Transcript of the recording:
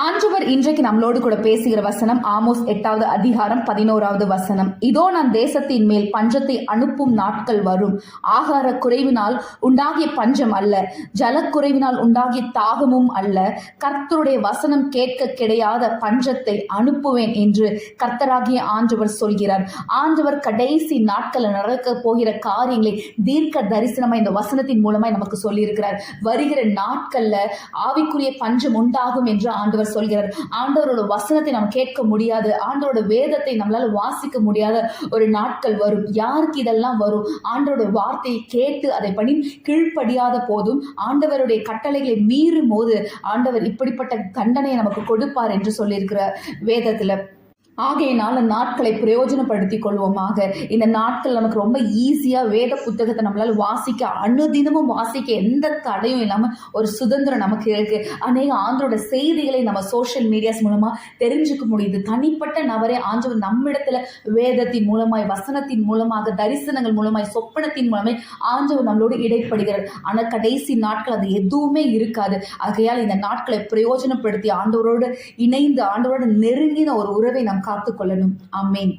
ஆண்டவர் இன்றைக்கு நம்மளோடு கூட பேசுகிற வசனம் ஆமோஸ் 8வது அதிகாரம் 11வது வசனம். இதோ நான் தேசத்தின் மேல் பஞ்சத்தை அனுப்பும் நாட்கள் வரும். ஆகார குறைவினால் உண்டாகிய பஞ்சம் அல்ல, ஜலக்குறைவினால் உண்டாகிய தாகமும் அல்ல. கர்த்தருடைய வசனம் கேட்க கிடையாத பஞ்சத்தை அனுப்புவேன் என்று கர்த்தராகிய ஆண்டவர் சொல்கிறார். ஆண்டவர் கடைசி நாட்கள் நடக்க போகிற காரியங்களை தீர்க்க தரிசனமா இந்த வசனத்தின் மூலமாய் நமக்கு சொல்லியிருக்கிறார். வருகிற நாட்கள்ல ஆவிக்குரிய பஞ்சம் உண்டாகும் என்று ஆண்டவர் சொல்கிறார். ஆண்டவரோட வசனத்தை நாம் கேட்க முடியாது, ஆண்டவரோட வேதத்தை நம்மளால வாசிக்க முடியாத ஒரு நாட்கள் வரும். யாருக்கு இதெல்லாம் வரும்? ஆண்டவரோட வார்த்தையை கேட்டு அதை படி கீழ்ப்படியாத போதும், ஆண்டவருடைய கட்டளைகளை மீறும் போது ஆண்டவர் இப்படிப்பட்ட தண்டனையை நமக்கு கொடுப்பார் என்று சொல்லியிருக்கிறார் வேதத்துல. ஆகையினால நாட்களை பிரயோஜனப்படுத்திக் கொள்வோமாக. இந்த நாட்கள் நமக்கு ரொம்ப ஈஸியா வேத புத்தகத்தை நம்மளால வாசிக்க, அனுதினமும் வாசிக்க எந்த தடையும் இல்லாம ஒரு சுதந்திரம் நமக்கு இருக்கு. அநேக ஆண்டவரோட செய்திகளை நம்ம சோஷியல் மீடியாஸ் மூலமா தெரிஞ்சுக்க முடியுது. தனிப்பட்ட நபரே ஆண்டவர் நம்மிடத்துல வேதத்தின் மூலமாய், வசனத்தின் மூலமாக, தரிசனங்கள் மூலமாய், சொப்பனத்தின் மூலமாய் ஆண்டவர் நம்மளோடு இடைப்படுகிறார். ஆனா கடைசி நாட்கள் அது எதுவுமே இருக்காது. ஆகையால் இந்த நாட்களை பிரயோஜனப்படுத்தி ஆண்டவரோடு இணைந்து, ஆண்டவரோடு நெருங்கின ஒரு உறவை நாம் காத்துக்கொள்ளணும். ஆமென்.